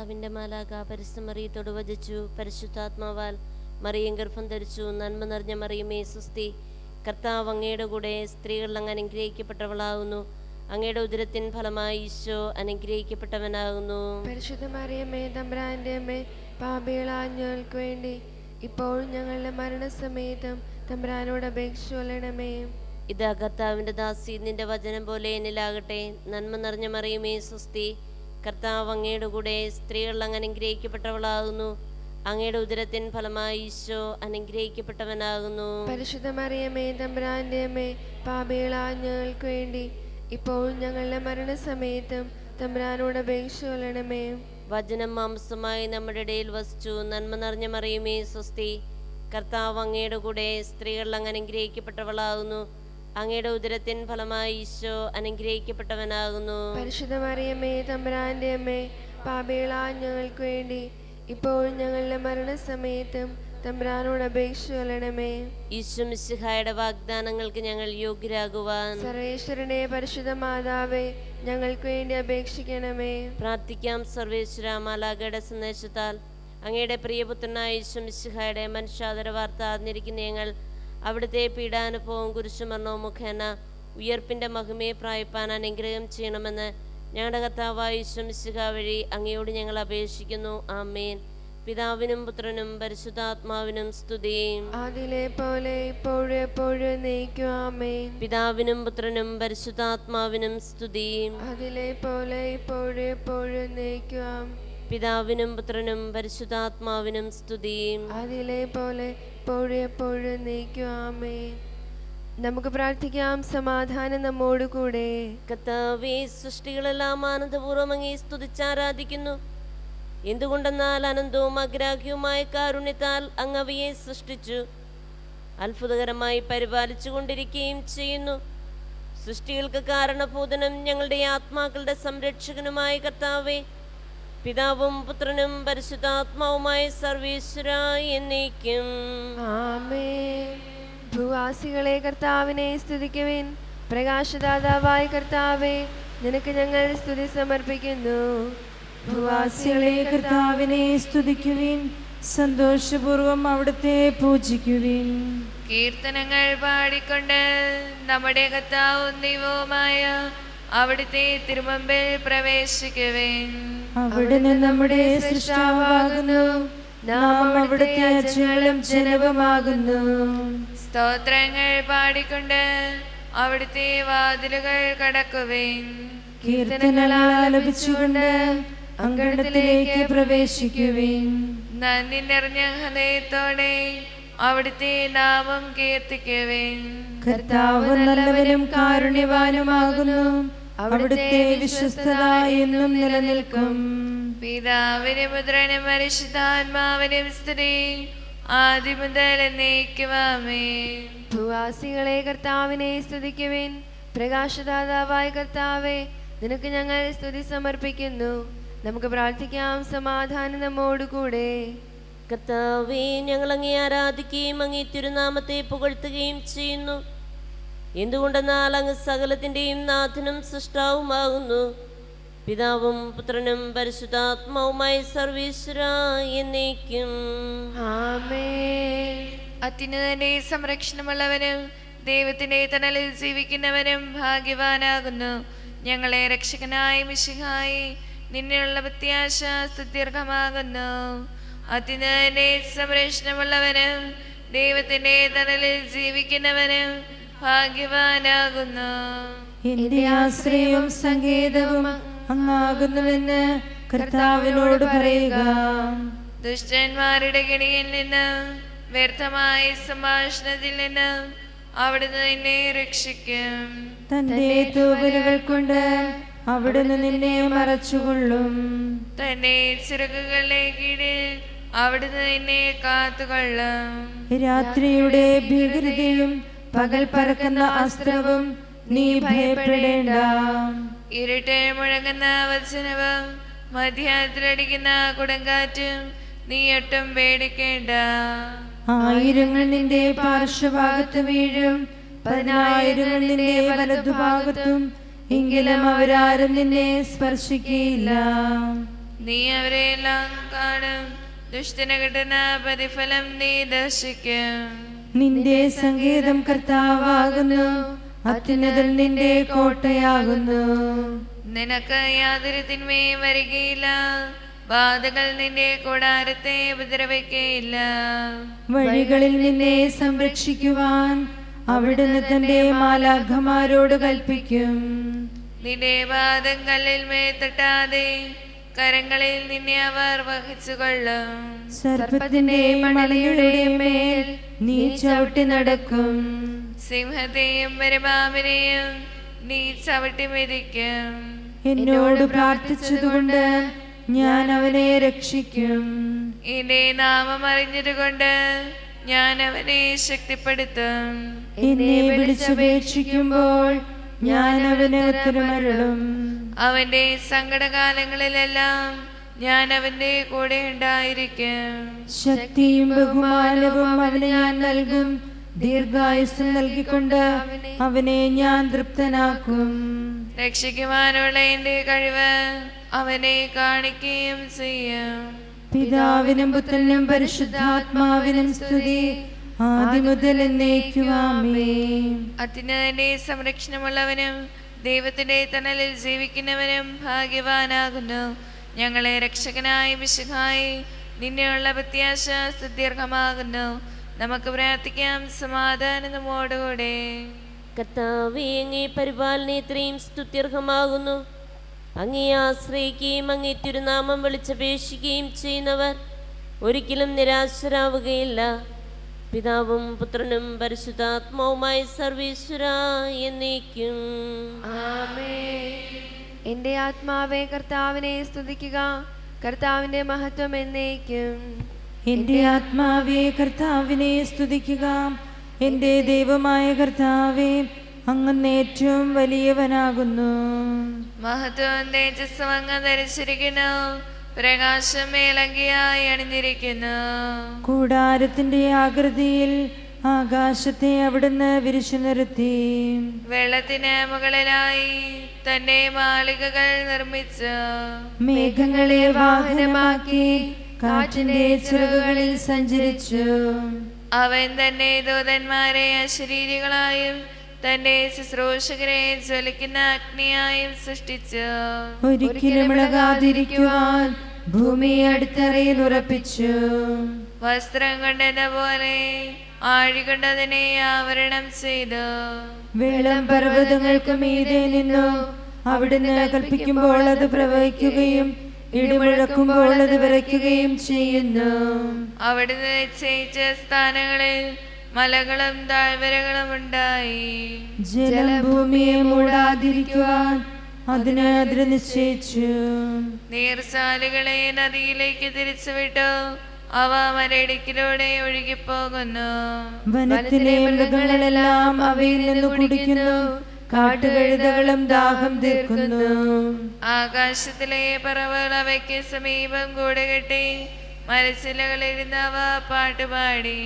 കർത്താവിൻ്റെ മാലാഖ പരിശുദ്ധ മറിയത്തോട് വചിച്ചു, പരിശുദ്ധാത്മാവാൽ മറിയം ഗർഭം ധരിച്ചു. നന്മ നിറഞ്ഞ മറിയമേ സ്വസ്തി, കർത്താവ് അങ്ങയുടെ കൂടെ, സ്ത്രീകൾ അങ്ങ് അനുഗ്രഹിക്കപ്പെട്ടവളാകുന്നു. അങ്ങയുടെ ഉദരത്തിൻ ഫലമായി ഈശോ അനുഗ്രഹിക്കപ്പെട്ടവനാകുന്നു. പരിശുദ്ധ മറിയമേ തമ്പുരാന്റെ അമ്മേ, പാപികളായ ഞങ്ങൾക്ക് വേണ്ടി ഇപ്പോഴും ഞങ്ങളുടെ മരണസമയത്തും തമ്പുരാനോട് അപേക്ഷിച്ചുകൊള്ളണമേ. ഇതാ കർത്താവിൻ്റെ ദാസി, നിന്റെ വചനം പോലെ എന്നിലാകട്ടെ. നന്മ നിറഞ്ഞ മറിയമേ സ്വസ്തി, കർത്താവ് അങ്ങയുടെ കൂടെ, സ്ത്രീകൾ അങ്ങ് അനുഗ്രഹിക്കപ്പെട്ടവളാകുന്നു. അങ്ങയുടെ ഉദരത്തിൻ ഫലമായി ഈശോ അനുഗ്രഹിക്കപ്പെട്ടവനാകുന്നു. പരിശുദ്ധ മറിയമേ തമ്പുരാന്റെ അമ്മേ, പാപികളായ ഞങ്ങൾക്ക് വേണ്ടി ഇപ്പോഴും ഞങ്ങളുടെ മരണസമയത്തും തമ്പുരാനോട് അപേക്ഷിച്ചുകൊള്ളണമേ. വചനം മാംസമായി നമ്മുടെ ഇടയിൽ വസിച്ചു. നന്മ നിറഞ്ഞ മറിയമേ സ്വസ്തി, കർത്താവ് അങ്ങയുടെ കൂടെ, സ്ത്രീകൾ അങ്ങ് അനുഗ്രഹിക്കപ്പെട്ടവളാകുന്നു. അങ്ങയുടെ ഉദരത്തിൻ ഫലമായി ഈശോ അനുഗ്രഹിക്കപ്പെട്ടവനാകുന്നു. പരിശുദ്ധ മറിയമേ തമ്പുരാന്റെ അമ്മേ, പാപികളായ ഞങ്ങൾക്ക് വേണ്ടി ഇപ്പോഴും ഞങ്ങളുടെ മരണസമയത്തും തമ്പുരാനോട് അപേക്ഷിച്ചുകൊള്ളണമേ. ഈശോ മിശിഹായുടെ വാഗ്ദാനങ്ങൾക്ക് ഞങ്ങൾ യോഗ്യരാകുവാൻ സർവേശ്വരനെ പരിശുദ്ധ മാതാവേ, ഞങ്ങൾക്ക് വേണ്ടി അപേക്ഷിക്കണമേ. പ്രാർത്ഥിക്കാം. സർവേശ്വര മാലാഖയുടെ സന്ദേശത്താൽ അങ്ങയുടെ പ്രിയപുത്രനായ ഈശോ മിശിഹായുടെ മനുഷ്യാദര വാർത്ത അറിഞ്ഞിരിക്കുന്ന ഞങ്ങൾ അവിടുത്തെ പീഡാനുഭവവും കുരിശുമരണവും മുഖേന ഉയർപ്പിൻ്റെ മഹിമയെ പ്രാപിപ്പാൻ അനുഗ്രഹം ചെയ്യണമെന്ന് ഞങ്ങളുടെ കർത്താവായ ഈശോ മിശിഹാ വഴി അങ്ങയോട് ഞങ്ങൾ അപേക്ഷിക്കുന്നു. ആമേൻ. പിതാവിനും പുത്രനും പരിശുദ്ധാത്മാവിനും സ്തുതി. ആദിയിലെ പോലെ ഇപ്പോഴും എപ്പോഴും എന്നേക്കും ആമേൻ. പിതാവിനും പുത്രനും പരിശുദ്ധാത്മാവിനും സ്തുതി. ആദിയിലെ പോലെ ഇപ്പോഴും എപ്പോഴും എന്നേക്കും ആമേൻ. പിതാവിനും പുത്രനും പരിശുദ്ധാത്മാവിനും സ്തുതി. ആദിയിലെ പോലെ ഇപ്പോഴും എപ്പോഴും എന്നേക്കും ആമേൻ. നമുക്ക് പ്രാർത്ഥിക്കാം. സമാധാനം നമ്മോട് കൂടെ. കർത്താവേ, സൃഷ്ടികളെല്ലാം ആനന്ദപൂർവ്വം അങ്ങേ സ്തുതിച്ചാരാധിക്കുന്നു. എന്തുകൊണ്ടെന്നാൽ അനന്തവും അഗ്രാഹ്യവുമായ കാരുണ്യത്താൽ അങ്ങ് അവയെ സൃഷ്ടിച്ചു, അത്ഭുതകരമായി പരിപാലിച്ചു കൊണ്ടിരിക്കുകയും ചെയ്യുന്നു. സൃഷ്ടികൾക്ക് കാരണഭൂതനും ഞങ്ങളുടെ ആത്മാക്കളുടെ സംരക്ഷകനുമായ കർത്താവേ, പിതാവും പുത്രനും പരിശുദ്ധാത്മാവുമായ സർവേശ്വരായി എന്നേക്കും ആമേൻ. ഭൂവാസികളെ കർത്താവിനെ സ്തുതിക്കുവിൻ. പ്രകാശദാതാവായ കർത്താവേ, നിനക്ക് ഞങ്ങൾ സ്തുതി സമർപ്പിക്കുന്നു. ഭൂവാസികളെ കർത്താവിനെ സ്തുതിക്കുവിൻ, സന്തോഷപൂർവം അവിടുത്തെ പൂജിക്കുവിൻ. കീർത്തനങ്ങൾ പാടിക്കൊണ്ട് നമ്മുടെ കർത്താവും ദൈവവുമായ അവിടുത്തെ തിരുമുമ്പിൽ പ്രവേശിക്കുവിൻ. അവിടുന്ന് നമ്മുടെ സൃഷ്ടാവാകുന്നു, നാം അവിടുത്തെ അജങ്ങളും ജനവുമാകുന്നു. സ്തോത്രങ്ങൾ പാടിക്കൊണ്ട് അവിടുത്തെ വാതിലുകൾ കടക്കുവിൻ. കീർത്തനങ്ങൾ ആലപിച്ചുകൊണ്ട് അങ്കണത്തിലേക്ക് പ്രവേശിക്കുവിൻ. നന്ദി നിറഞ്ഞ ഹൃദയത്തോടെ അവിടുത്തെ നാമം കീർത്തിക്കുവിൻ. കർത്താവ് നല്ലവനും കാരുണ്യവാനുമാകുന്നു, അവിടുത്തെ വിശ്വസ്തത എന്നും നിലനിൽക്കും. പിതാവിനും പുത്രനും പരിശുദ്ധാത്മാവിനും സ്തുതി, ആദ്യം മുതൽ എന്നേക്കും ആമേൻ. ഭൂവാസികളെ കർത്താവിനെ സ്തുതിക്കുവിൻ. പ്രകാശദാതാവായ കർത്താവേ, നിനക്ക് ഞങ്ങൾ സ്തുതി സമർപ്പിക്കുന്നു. നമുക്ക് പ്രാർത്ഥിക്കാം. സമാധാനം നമ്മോട് കൂടെ. കർത്താവേ, ഞങ്ങൾ അങ്ങേ ആരാധിക്കുകയും അങ്ങേ തിരുനാമത്തെ പുകഴ്ത്തുകയും ചെയ്യുന്നു. എന്തുകൊണ്ടെന്നാൽ അങ്ങ് സകലത്തിൻ്റെയും നാഥനും സൃഷ്ടാവുമാകുന്നു. പിതാവും പുത്രനും പരിശുദ്ധാത്മാവുമായി സർവേശ്വരായി എന്നേക്കും ആമേൻ. അത്യുന്നതന്റെ സംരക്ഷണമുള്ളവനും ദൈവത്തിന്റെ തണലിൽ ജീവിക്കുന്നവനും ഭാഗ്യവാനാകുന്നു. ഞങ്ങളെ രക്ഷകനായ മിശിഹായി നിന്നിലുള്ള പ്രത്യാശ സുദീർഘമാകുന്നു. അത്യുന്നതന്റെ സംരക്ഷണമുള്ളവനും ദൈവത്തിന്റെ തണലിൽ ജീവിക്കുന്നവനും ഭാഗ്യവാനാകുന്നു. എന്റെ ആശ്രയവും സങ്കേതവും അങ്ങാകുന്നുവെന്ന് കർത്താവിനോട് പറയുക. ദുഷ്ടന്മാരുടെ കെണിയിൽ നിന്ന്, വ്യർത്ഥമായ സംഭാഷണത്തിൽ നിന്ന് അവിടുന്ന് നിന്നെ രക്ഷിക്കും. തന്റെ തൂവലുകൾ കൊണ്ട് അവിടുന്ന് നിന്നെ മറച്ചുകൊള്ളും. തന്റെ ചിറകുകളുടെ കീഴിൽ അവിടുന്ന് നിന്നെ കാത്തുകൊള്ളും. രാത്രിയുടെ ഭീകരതയും പകൽ പറക്കുന്ന അസ്ത്രവും നീ ഭയപ്പെടേണ്ട. ഇരുട്ട് മുഴങ്ങുന്ന വചനവും മധ്യാത്തിലടിക്കുന്ന കൊടുങ്കാറ്റും നീ ഒട്ടും പേടിക്കേണ്ട. ആയിരങ്ങൾ നിന്റെ പാർശ്വഭാഗത്ത് വീഴും, 10,000 നിന്റെ വലതുഭാഗത്തും, എങ്കിലും അവരാരും നിന്നെ സ്പർശിക്കുകയില്ല. നീ അവരെല്ലാം കാണും. ദുഷ്ടന് കിട്ടുന്ന പ്രതിഫലം നീ ദർശിക്കും. നിന്റെ സംഗീതം കർത്താവാകുന്നു, അത്യുന്നതൻ നിന്റെ കോട്ടയാകുന്നു. നിനക്ക് യാതൊരു തിന്മയും വരികയില്ല, ബാധകൾ നിന്റെ കൂടാരത്തെ ഉപദ്രവിക്കുകയില്ല. വഴികളിൽ നിന്നെ സംരക്ഷിക്കുവാൻ അവിടുന്ന് തന്റെ മാലാഖമാരോട് കൽപ്പിക്കും. നിന്റെ പാദം കല്ലിൽ മേൽ തട്ടാതെ കരങ്ങളിൽ നിന്നെ അവർ വഹിച്ചുകൊള്ളും. സർപ്പത്തിന്റെ മണലിയുടെ മേൽ നീ ചവിട്ടി നടക്കും. സിംഹത്തെയും പരമാവിനെയും നീ ചവിട്ടി മെതിക്കും. എന്നോട് പ്രാർത്ഥിച്ചതുകൊണ്ട് ഞാൻ അവനെ രക്ഷിക്കും. എന്റെ നാമം അറിഞ്ഞതുകൊണ്ട് ഞാൻ അവനെ ശക്തിപ്പെടുത്തും. എന്നെ വിളിച്ചപേക്ഷിക്കുമ്പോൾ ഞാൻ അവന് ഉത്തരമരുളും. അവന്റെ സങ്കടകാലങ്ങളിലെല്ലാം ഞാൻ അവന്റെ കൂടെ ഉണ്ടായിരിക്കും. ശക്തിയും ബഹുമാനവും അവന് ഞാൻ നൽകും. ദീർഘായുസ്സും നൽകിക്കൊണ്ട് അവനെ ഞാൻ തൃപ്തനാക്കും. രക്ഷിക്കുവാനുള്ള എന്റെ കഴിവ് അവനെ കാണിക്കുകയും ചെയ്യും. പിതാവിനും പുത്രനും പരിശുദ്ധാത്മാവിനും സ്തുതി, ആദിമുതൽ എന്നേക്കും ആമേൻ. അത്യുന്നതന്റെ സംരക്ഷണമുള്ളവനും ദൈവത്തിന്റെ തണലിൽ ജീവിക്കുന്നവനും ഭാഗ്യവാനാകുന്നു. ഞങ്ങളെ രക്ഷകനായ മിശിഹായി നിന്നെയുള്ള പ്രത്യാശ സുദീർഘമാകുന്നു. നമുക്ക് പ്രാർത്ഥിക്കാം, സമാധാനം നമ്മോടുകൂടെ. കർത്താവേ, അങ്ങേ പരിപാലന ഇത്രയും സ്തുത്യർഹമാകുന്നു. അങ്ങേ ആശ്രയിക്കുകയും അങ്ങേ തിരുനാമം വിളിച്ചപേക്ഷിക്കുകയും ചെയ്യുന്നവർ ഒരിക്കലും നിരാശരാവുകയില്ല. പിതാവും പുത്രനും പരിശുദ്ധാത്മാവുമായ സർവീശ്വര എന്നേക്കും ആമേൻ. എൻ്റെ ആത്മാവേ കർത്താവിനെ സ്തുതിക്കുക, കർത്താവിൻ്റെ മഹത്വം എന്നേക്കും. എന്റെ ആത്മാവേ കർത്താവിനെ സ്തുതിക്കുക. എന്റെ ദൈവമായ കർത്താവേ, അങ്ങ് ഏറ്റവും വലിയവനാകുന്നു. മഹത്വം തേജസ്സും അങ്ങ് ധരിച്ചിരിക്കുന്നു, പ്രകാശം മേലങ്കിയായി അണിഞ്ഞിരിക്കുന്നു. കൂടാരത്തിന്റെ ആകൃതിയിൽ ആകാശത്തെ അവിടുന്ന് വിരിച്ചു നിർത്തി. വെള്ളത്തിന് മുകളിലായി തന്റെ മാളികകൾ നിർമ്മിച്ചു. മേഘങ്ങളെ വാഹനമാക്കി കാറ്റിന്റെ ചിറകുകളിൽ സഞ്ചരിച്ചു. അവൻ തന്റെ ദൂതന്മാരെ അശരീരികളായും തന്റെ ശുശ്രൂഷകരെ ജ്വലിക്കുന്ന അഗ്നിയായും സൃഷ്ടിച്ചു. ഒരിക്കലും ഇളകാതിരിക്കുവാൻ ഭൂമിയെ അടിത്തറയിൽ ഉറപ്പിച്ചു. വസ്ത്രം കൊണ്ടതുപോലെ ആഴികൊണ്ടതിനെ ആവരണം ചെയ്തു. വെള്ളം പർവ്വതങ്ങൾക്ക് മീതെ നിന്നു. അവിടുന്ന് കൽപ്പിക്കുമ്പോൾ അത് പ്രവഹിക്കുകയും ഇടിമുഴക്കുമ്പോൾ അത് വിറയ്ക്കുകയും ചെയ്യുന്നു. അവിടുന്ന് നിശ്ചയിച്ച സ്ഥാനങ്ങളിൽ മലകളും താഴ്വരകളും ഉണ്ടായി. ജലം ഭൂമിയെ മൂടാതിരിക്കുവാൻ അതിന് അതിര് നിശ്ചയിച്ചു. നീർച്ചാലുകളെ നദിയിലേക്ക് തിരിച്ചുവിട്ടു. അവ മരയിടുക്കിലൂടെ ഒഴുകിപ്പോകുന്നു. വനത്തിലെ മൃഗങ്ങളെല്ലാം അവയിൽ നിന്ന് കുടിക്കുന്നു. കാട്ടുകഴുതകളും ദാഹം തീർക്കുന്നു. ആകാശത്തിലെ പറവകൾ അവയ്ക്ക് സമീപം കൂടുകെട്ടി മരച്ചിലകളിരുന്ന് അവ പാട്ടുപാടി.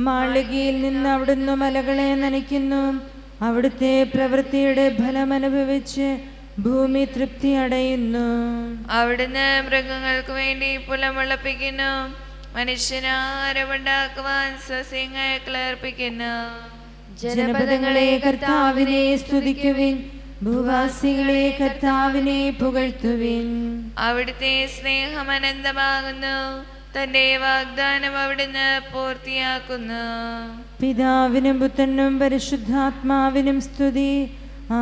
മാളികയിൽ നിന്ന് അവിടുന്ന് മലകളെ നനയ്ക്കുന്നു. അവിടുത്തെ പ്രവൃത്തിയുടെ ഫലം അനുഭവിച്ച് ഭൂമി തൃപ്തി അടയുന്നു. അവിടുന്ന് മൃഗങ്ങൾക്ക് വേണ്ടി പുലമുളപ്പിക്കുന്നു. മനുഷ്യനാരവുണ്ടാക്കുവാൻ സസ്യങ്ങൾ കിളർപ്പിക്കുന്നു. ജനപദങ്ങളെ കർത്താവിനെ സ്തുതിക്കുവിൻ. ഭൂവാസികളെ കർത്താവിനെ പുകഴ്ത്തുവിൻ. അവിടുത്തെ സ്നേഹം അനന്തമാകുന്നു. തന്റെ വാഗ്ദാനം അവിടുന്ന് പൂർത്തിയാക്കുന്നു. പിതാവിനും പുത്രനും പരിശുദ്ധാത്മാവിനും സ്തുതി,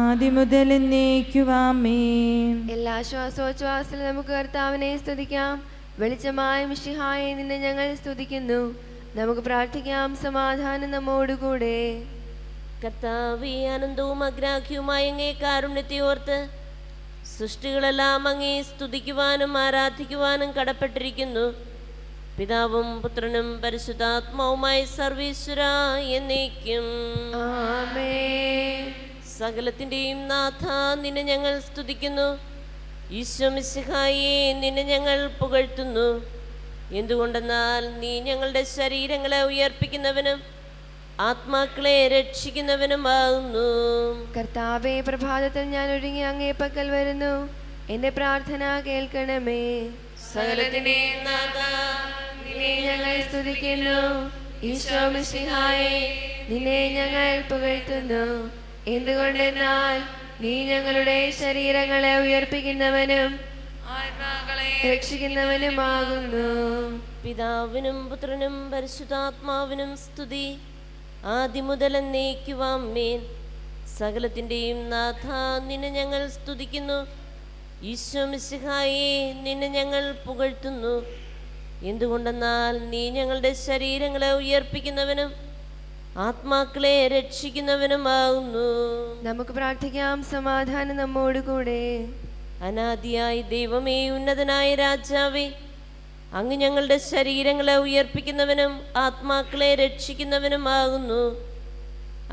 ആദിമുതൽ എന്നേക്കും ആമേൻ. എല്ലാ ശ്വാസോച്ഛ്വാസത്തിലും നമുക്ക് കർത്താവിനെ സ്തുതിക്കാം. വെളിച്ചമായ മിശിഹായെ നിന്നെ ഞങ്ങൾ സ്തുതിക്കുന്നു. നമുക്ക് പ്രാർത്ഥിക്കാം, സമാധാനം നമ്മോടുകൂടെ. കർത്താവേ, അനന്തവും അഗ്രാഹ്യവുമായ അങ്ങേ കാരുണ്യത്തെ ഓർത്ത് സൃഷ്ടികളെല്ലാം അങ്ങേ സ്തുതിക്കുവാനും ആരാധിക്കുവാനും കടപ്പെട്ടിരിക്കുന്നു. പിതാവും പുത്രനും പരിശുദ്ധാത്മാവുമായ സർവീശ്വര എന്നേക്കും ആമേൻ. സകലത്തിൻ്റെയും നാഥ, നിന്നെ ഞങ്ങൾ സ്തുതിക്കുന്നു. ഈശോ മിശിഹായെ, നിന്നെ ഞങ്ങൾ പുകഴ്ത്തുന്നു. എന്തുകൊണ്ടെന്നാൽ നീ ഞങ്ങളുടെ ശരീരങ്ങളെ ഉയർപ്പിക്കുന്നവനും ആത്മാക്കളെ രക്ഷിക്കുന്നവനുമാകുന്നു. കർത്താവേ, പ്രഭാതത്തിൽ ഞാൻ ഒരുങ്ങി അങ്ങേ പക്കൽ വരുന്നു. എൻ്റെ പ്രാർത്ഥന കേൾക്കണമേ. സകലത്തിന്റെയും നാഥാ, നിന്നെ ഞങ്ങൾ സ്തുതിക്കുന്നു. ഈശോ മിശിഹായേ, നിന്നെ ഞങ്ങൾ പുകഴ്ത്തുന്നു. എന്തുകൊണ്ടെന്നാൽ നീ ഞങ്ങളുടെ ശരീരങ്ങളെ ഉയർപ്പിക്കുന്നവനും ആത്മാക്കളെ രക്ഷിക്കുന്നവനുമാകുന്നു. പിതാവിനും പുത്രനും പരിശുദ്ധാത്മാവിനും സ്തുതി, ആദ്യം മുതൽ എന്നേക്കുവാമേൻ. സകലത്തിന്റെയും നാഥാ, നിന്നെ ഞങ്ങൾ സ്തുതിക്കുന്നു. ഈശോ മിശിഹായേ, നിന്നെ ഞങ്ങൾ പുകഴ്ത്തുന്നു. എന്തുകൊണ്ടെന്നാൽ നീ ഞങ്ങളുടെ ശരീരങ്ങളെ ഉയർപ്പിക്കുന്നവനും ആത്മാക്കളെ രക്ഷിക്കുന്നവനുമാകുന്നു. നമുക്ക് പ്രാർത്ഥിക്കാം. സമാധാനം നമ്മോടുകൂടെ. അനാദിയായി ദൈവമേ, ഉന്നതനായ രാജാവേ, അങ്ങ് ഞങ്ങളുടെ ശരീരങ്ങളെ ഉയർപ്പിക്കുന്നവനും ആത്മാക്കളെ രക്ഷിക്കുന്നവനുമാകുന്നു.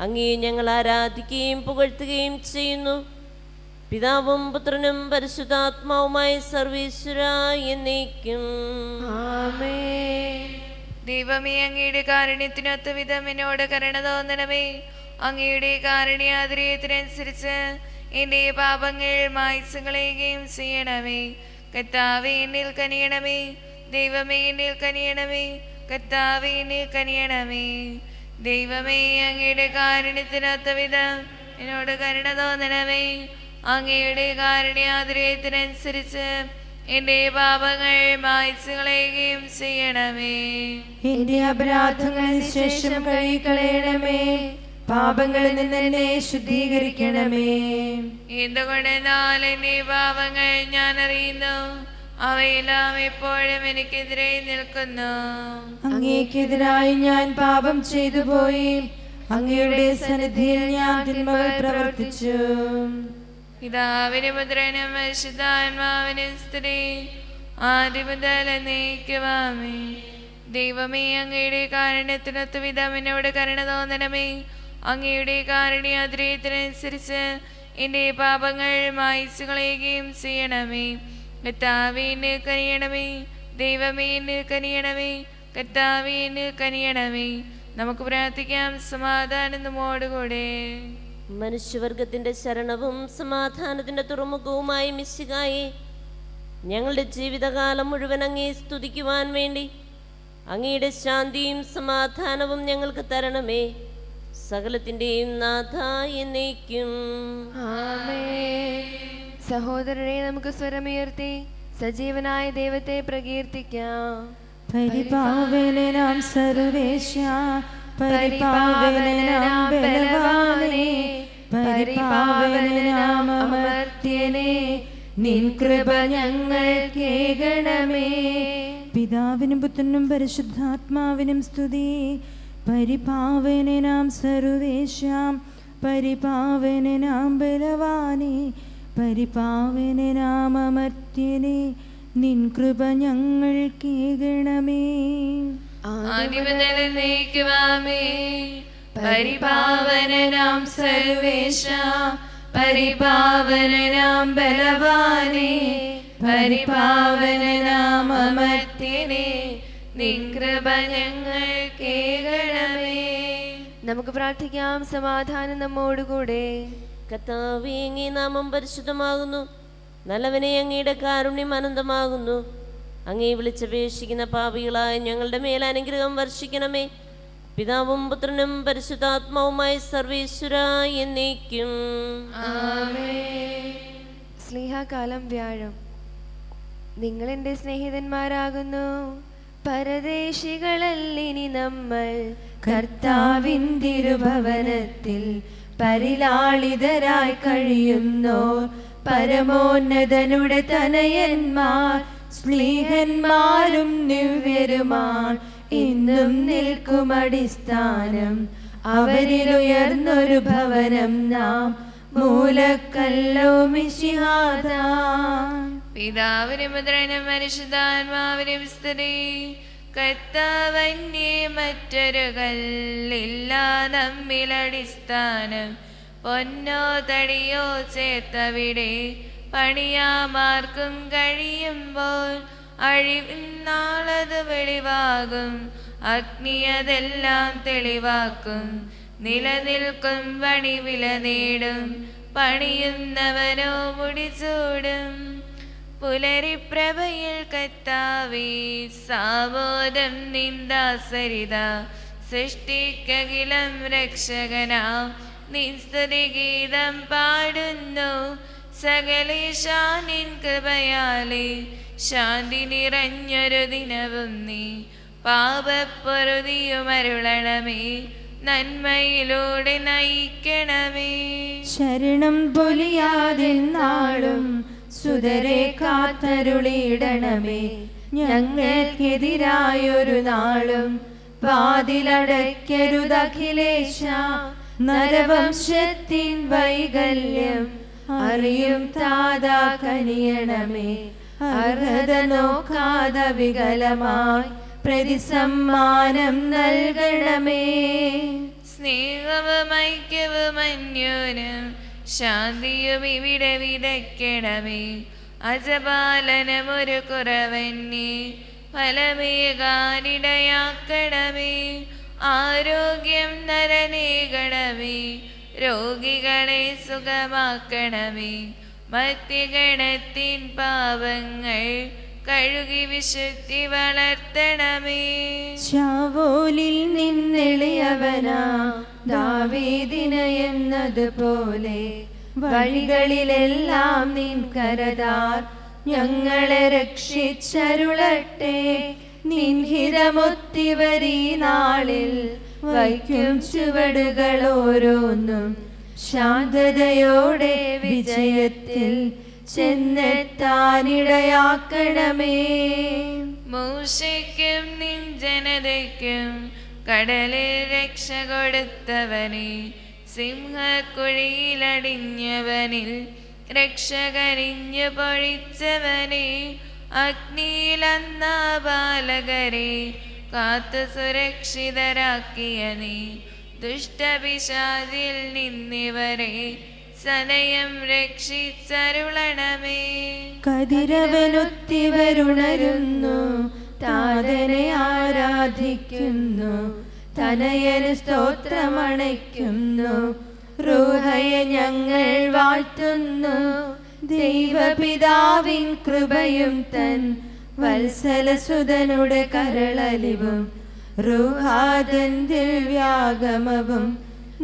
അങ്ങേ ഞങ്ങൾ ആരാധിക്കുകയും പുകഴ്ത്തുകയും ചെയ്യുന്നു. പിതാവും പുത്രനും പരിശുദ്ധാത്മാവുമായ സർവീശ്വരാ എന്നേക്കും. ആമേൻ. ദൈവമേ, അങ്ങയുടെ കാരുണ്യത്തിനൊത്ത വിധം എന്നോട് കരുണ തോന്നണമേ. അങ്ങയുടെ കാരുണ്യാതിരയത്തിനനുസരിച്ച് എൻ്റെ പാപങ്ങൾ മായ്ച്ചു കളയുകയും ചെയ്യണമേ. കർത്താവേ, എന്നിൽ കനിയണമേ. ദൈവമേ, എന്നിൽ കനിയണമേ. കർത്താവേ, എന്നിൽ കനിയണമേ. ദൈവമേ, അങ്ങയുടെ കാരുണ്യത്തിനൊത്ത വിധം എന്നോട് കരുണ തോന്നണമേ. അങ്ങയുടെ കാരുണ്യാതിരയത്തിനനുസരിച്ച് എന്റെ പാപങ്ങൾ മായ്ച്ചു കളയുകയും ചെയ്യണമേ. എന്റെ അപരാധങ്ങളിൽ ശേഷം കഴുകിക്കളയണമേ. പാപങ്ങളിൽ നിന്ന് എന്നെ ശുദ്ധീകരിക്കണമേ. എന്തുകൊണ്ടെന്നാൽ എന്റെ പാപങ്ങൾ ഞാൻ അറിയുന്നു, അവയെല്ലാം എപ്പോഴും എനിക്കെതിരെ നിൽക്കുന്നു. അങ്ങേക്കെതിരായി ഞാൻ പാപം ചെയ്തു പോയി. അങ്ങയുടെ സന്നിധിയിൽ ഞാൻ തിന്മകൾ പ്രവർത്തിച്ചു. പിതാവിനും പുത്രനും പരിശുദ്ധാത്മാവിനും സ്തുതി, ആദ്യം മുതൽ എന്നേക്കുമാമേൻ. ദൈവമേ, അങ്ങയുടെ കാരുണ്യത്തിനൊത്ത വിധം എന്നോട് കരുണ തോന്നണമേ. അങ്ങയുടെ കാരുണ്യാതിരയത്തിനനുസരിച്ച് എൻ്റെ പാപങ്ങൾ മായ്ച്ചു കളയുകയും ചെയ്യണമേ. കർത്താവേ, എന്നിൽ കനിയണമേ. ദൈവമേ, എന്നിൽ കനിയണമേ. കർത്താവേ, എന്നിൽ കനിയണമേ. നമുക്ക് പ്രാർത്ഥിക്കാം. സമാധാനം നമ്മോടുകൂടെ. മനുഷ്യവർഗത്തിന്റെ ശരണവും സമാധാനത്തിന്റെ തുറമുഖവുമായി മിശിഹായേ, ഞങ്ങളുടെ ജീവിതകാലം മുഴുവൻ അങ്ങേ സ്തുതിക്കുവാൻ വേണ്ടി അങ്ങയുടെ ശാന്തിയും സമാധാനവും ഞങ്ങൾക്ക് തരണമേ. സകലത്തിന്റെയും നാഥാ എന്നേക്കും. ആമേൻ. സഹോദരരെ, നമുക്ക് സ്വരമുയർത്തി സജീവനായ ദൈവത്തെ പ്രകീർത്തിക്കാം. പരിപാവനനാം സർവേശ്വ, പരിപാവനനാം ബലവാനേ, പരിപാവനനാം അമർത്യനേ, നിൻ കൃപ ഞങ്ങൾ കേൾക്കണമേ. പിതാവിനും പുത്രനും പരിശുദ്ധാത്മാവിനും സ്തുതി. പരിപാവനനാം സർവേശ്യാം, പരിപാവനനാം ബലവാനേ, പരിപാവനനാം അമർത്യനേ, നിൻ കൃപ ഞങ്ങൾ കേൾക്കണമേ. പരിപാവനനാം സർവേശ, പരിപാവനനാം ബലവാനേ, പരിപാവനനാം അമർത്യനേ, നിൻ കൃപ ഞങ്ങൾ കേൾക്കണമേ. നമുക്ക് പ്രാർത്ഥിക്കാം. സമാധാനം നമ്മോടുകൂടെ. കർത്താവേ, അങ്ങേ നാമം പരിശുദ്ധമാകുന്നു. നല്ലവനെ, അങ്ങയുടെ കാരുണ്യം അനന്തമാകുന്നു. അങ്ങേ വിളിച്ചപേക്ഷിക്കുന്ന പാപികളായ ഞങ്ങളുടെ മേൽ അനുഗ്രഹം വർഷിക്കണമേ. പിതാവും പുത്രനും പരിശുദ്ധാത്മാവുമായ സർവീശ്വരാ എന്നേക്കും. സ്നേഹകാലം വ്യാഴം. നിങ്ങൾ എൻ്റെ സ്നേഹിതന്മാരാകുന്നു. പരദേശികളല്ലിനി നമ്മൾ കർത്താവിൻ തിരുഭവനത്തിൽ പരിലാളിതരായി കഴിയുന്നോർ പരമോന്നതനുടെ തനയന്മാർ സ്നേഹന്മാരും ദിവ്യരുമാൻ. ഇന്നും നിൽക്കും അടിസ്ഥാനം അവരിലുയർന്നൊരു ഭവനം നാം മൂലക്കല്ലോ മിശിഹാദാ. പിതാവിനും പുത്രനും പരിശുദ്ധാത്മാവിനും സ്തുതി. കർത്താവന്യേ മറ്റൊരു കല്ലില്ല നമ്മിലടിസ്ഥാനം. പൊന്നോ തടിയോ ചേർത്തവിടെ പണിയാമാർക്കും കഴിയുമ്പോൾ അഴിവിന്നാളത് വെളിവാകും. അഗ്നിയതെല്ലാം തെളിവാക്കും. നിലനിൽക്കും പണി വില നേടും. പണിയുന്നവനോ മുടിച്ചൂടും. പുലരിപ്രഭയിൽ കർത്താവേ സാബോധം നിന്ദാസരിത സൃഷ്ടിക്കകിലം രക്ഷകനാം നിൻ സ്തുതിഗീതം പാടുന്നു. സകലേശാ നിൻ കൃപയാലേ ശാന്തി നിറഞ്ഞൊരു ദിനവും നീ പാപപ്പൊറുതിയുമരുളണമേ നന്മയിലൂടെ നയിക്കണമേ. ശരണം പൊലിയാതെ നാളും സുതരെ കാത്തരുളിയിടണമേ. ഞങ്ങൾക്കെതിരായൊരു നാളും വാതിലടയ്ക്കരുതഖിലേശ. നരവംശത്തിൻ വൈകല്യം അറിയും താതാ കനിയണമേ. അർഹത നോക്കാതെ വികലമായി പ്രതിസമ്മാനം നൽകണമേ. സ്നേഹവും ഐക്യവും അന്യോന്യം ശാന്തിയും ഇവിടെ വിതയ്ക്കണമേ. അജപാലനമൊരു കുറവന്യേ ഫലമേകാനിടയാക്കണമേ. ആരോഗ്യം നരനേകണമേ. രോഗികളെ സുഖമാക്കണമേ. മധ്യഗണത്തിൻ പാപങ്ങൾ കഴുകി വിശുദ്ധി വളർത്തണമേ. ശാവോലിൽ നിന്നെളിയവനാ ദാവീദിന് എന്നതുപോലെ വഴികളിലെല്ലാം നിൻ കരതാർ ഞങ്ങളെ രക്ഷിച്ചരുളട്ടെ. നിൻഹിതമൊത്തിവരീ നാളിൽ വയ്ക്കും ചുവടുകൾ ഓരോന്നും ശാന്തതയോടെ വിജയത്തിൽ ചെന്നെത്താനിടയാക്കണമേ. മൂശയ്ക്കും നിൻ ജനതയ്ക്കും കടലിൽ രക്ഷ കൊടുത്തവനെ സിംഹക്കുഴിയിലടിഞ്ഞവനിൽ രക്ഷകരിഞ്ഞു പൊഴിച്ചവനെ അഗ്നിയിലന്ന ബാലകരെ കാത്തു സുരക്ഷിതരാക്കിയ നീ ദുഷ്ടപിശാചിൽ നിന്നിവരെ സനയം രക്ഷിച്ചരുളണമേ. കതിരവനൊത്തിവരുണരുന്നു താതനെ ആരാധിക്കുന്നു. തനയന് സ്തോത്രമണയ്ക്കുന്നു. റൂഹയെ ഞങ്ങൾ വാഴ്ത്തുന്നു. ദൈവപിതാവിൻ കൃപയും തൻ വത്സലസുതനുടെ കരളലിവും റൂഹാദൻ ദിവ്യാഗമവും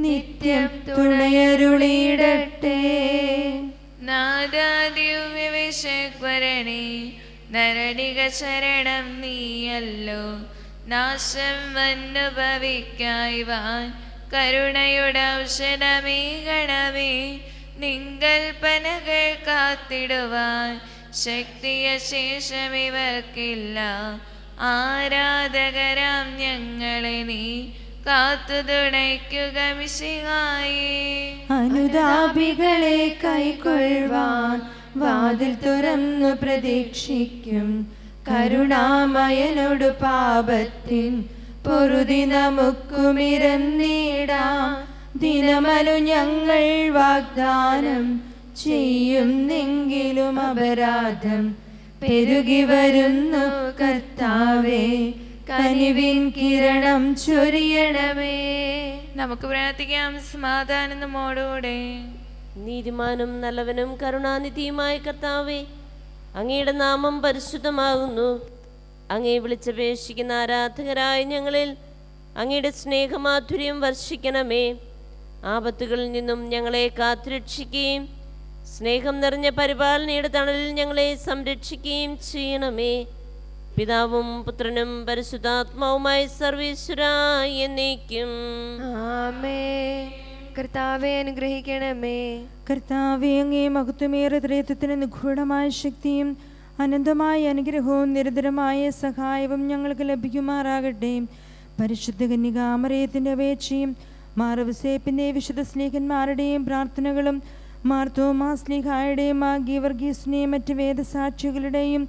നിത്യം തുണയരുളിയിടട്ടെ. നാദാദിവ്യവിശക്വരണേ നരടിക ശരണം നീയല്ലോ. നാശം വന്നു ഭവിക്കായ്വാൻ കരുണയുടെ ഔഷധമേകണമേ. നിങ്കൽപ്പനകൾ കാത്തിടുവാൻ ശക്തിയ ശേഷമിവർക്കില്ല. ആരാധകരാം ഞങ്ങളെ നീ കാത്തു തുണയ്ക്കുക മിശിഹായേ. അനുതാപികളെ കൈക്കൊള്ളുവാൻ വാതിൽ തുറന്നു പ്രതീക്ഷിക്കും. കരുണാമയനോട് പാപത്തിൻ പൊറുതി നമുക്കുമിരന്നിടാം. ദിനമനു ഞങ്ങൾ വാഗ്ദാനം ചെയ്യുന്നെങ്കിലും അപരാധം പെരുകി വരുന്നു. കർത്താവേ കനിവിൻ കിരണം ചൊരിയണമേ. നമുക്ക് പ്രാർത്ഥിക്കാം. സമാധാനം നമ്മോടുകൂടെ. നീതിമാനും നല്ലവനും കരുണാനിധിയുമായ കർത്താവേ, അങ്ങയുടെ നാമം പരിശുദ്ധമാകുന്നു. അങ്ങയെ വിളിച്ചപേക്ഷിക്കുന്ന ആരാധകരായ ഞങ്ങളിൽ അങ്ങയുടെ സ്നേഹമാധുര്യം വർഷിക്കണമേ. ആപത്തുകളിൽ നിന്നും ഞങ്ങളെ കാത്തുരക്ഷിക്കുകയും സ്നേഹം നിറഞ്ഞ പരിപാലനയുടെ തണലിൽ ഞങ്ങളെ സംരക്ഷിക്കുകയും ചെയ്യണമേ. പിതാവും പുത്രനും പരിശുദ്ധാത്മാവുമായി സർവീശ്വരായി എന്നേക്കും ആമേൻ. കർത്താവെ അനുഗ്രഹിക്കണമേ. കർത്താവേ അങ്ങേ മഹത്വമേറെ ത്രേത്വത്തിന് നിഗൂഢമായ ശക്തിയും അനന്തമായ അനുഗ്രഹവും നിരന്തരമായ സഹായവും ഞങ്ങൾക്ക് ലഭിക്കുമാറാകട്ടെ. പരിശുദ്ധ കന്യകാമറിയത്തിൻ്റെ അപേക്ഷയും മാർവസേപ്പിൻ്റെ വിശുദ്ധ സ്നേഹന്മാരുടെയും പ്രാർത്ഥനകളും മാർത്തോമാ സ്ലീഹായുടെയും ഗീവർഗീസിനെയും മറ്റ് വേദസാക്ഷികളുടെയും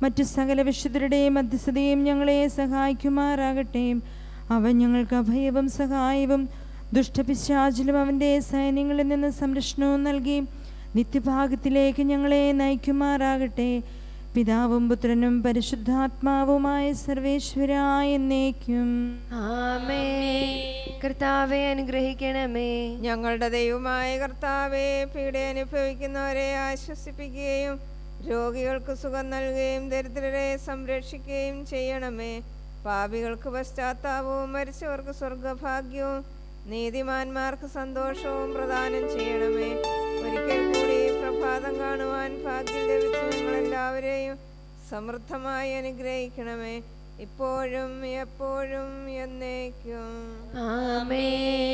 മറ്റ് സകല വിശുദ്ധരുടെയും മധ്യസ്ഥതയും ഞങ്ങളെ സഹായിക്കുമാറാകട്ടെ. അവൻ ഞങ്ങൾക്ക് അഭയവും സഹായവും ദുഷ്ടപിശാചിലും അവൻ്റെ സൈന്യങ്ങളിൽ നിന്ന് സംരക്ഷണവും നൽകി നിത്യഭാഗത്തിലേക്ക് ഞങ്ങളെ നയിക്കുമാറാകട്ടെ. പിതാവും പുത്രനും പരിശുദ്ധാത്മാവുമായ സർവേശ്വരായ എന്നേക്കും ആമേൻ. കർത്താവെ അനുഗ്രഹിക്കണമേ. ഞങ്ങളുടെ ദൈവമായ കർത്താവെ, പീഡ അനുഭവിക്കുന്നവരെ ആശ്വസിപ്പിക്കുകയും രോഗികൾക്ക് സുഖം നൽകുകയും ദരിദ്രരെ സംരക്ഷിക്കുകയും ചെയ്യണമേ. പാപികൾക്ക് പശ്ചാത്താപവും മരിച്ചവർക്ക് സ്വർഗഭാഗ്യവും നീതിമാന്മാർക്ക് സന്തോഷവും പ്രദാനം ചെയ്യണമേ. ഒരിക്കൽ കൂടി പ്രഭാതം കാണുവാൻ ഭാഗ്യം ലഭിച്ച ഞങ്ങളെല്ലാവരെയും സമൃദ്ധമായി അനുഗ്രഹിക്കണമേ, ഇപ്പോഴും എപ്പോഴും എന്നേക്കും. ആമേൻ.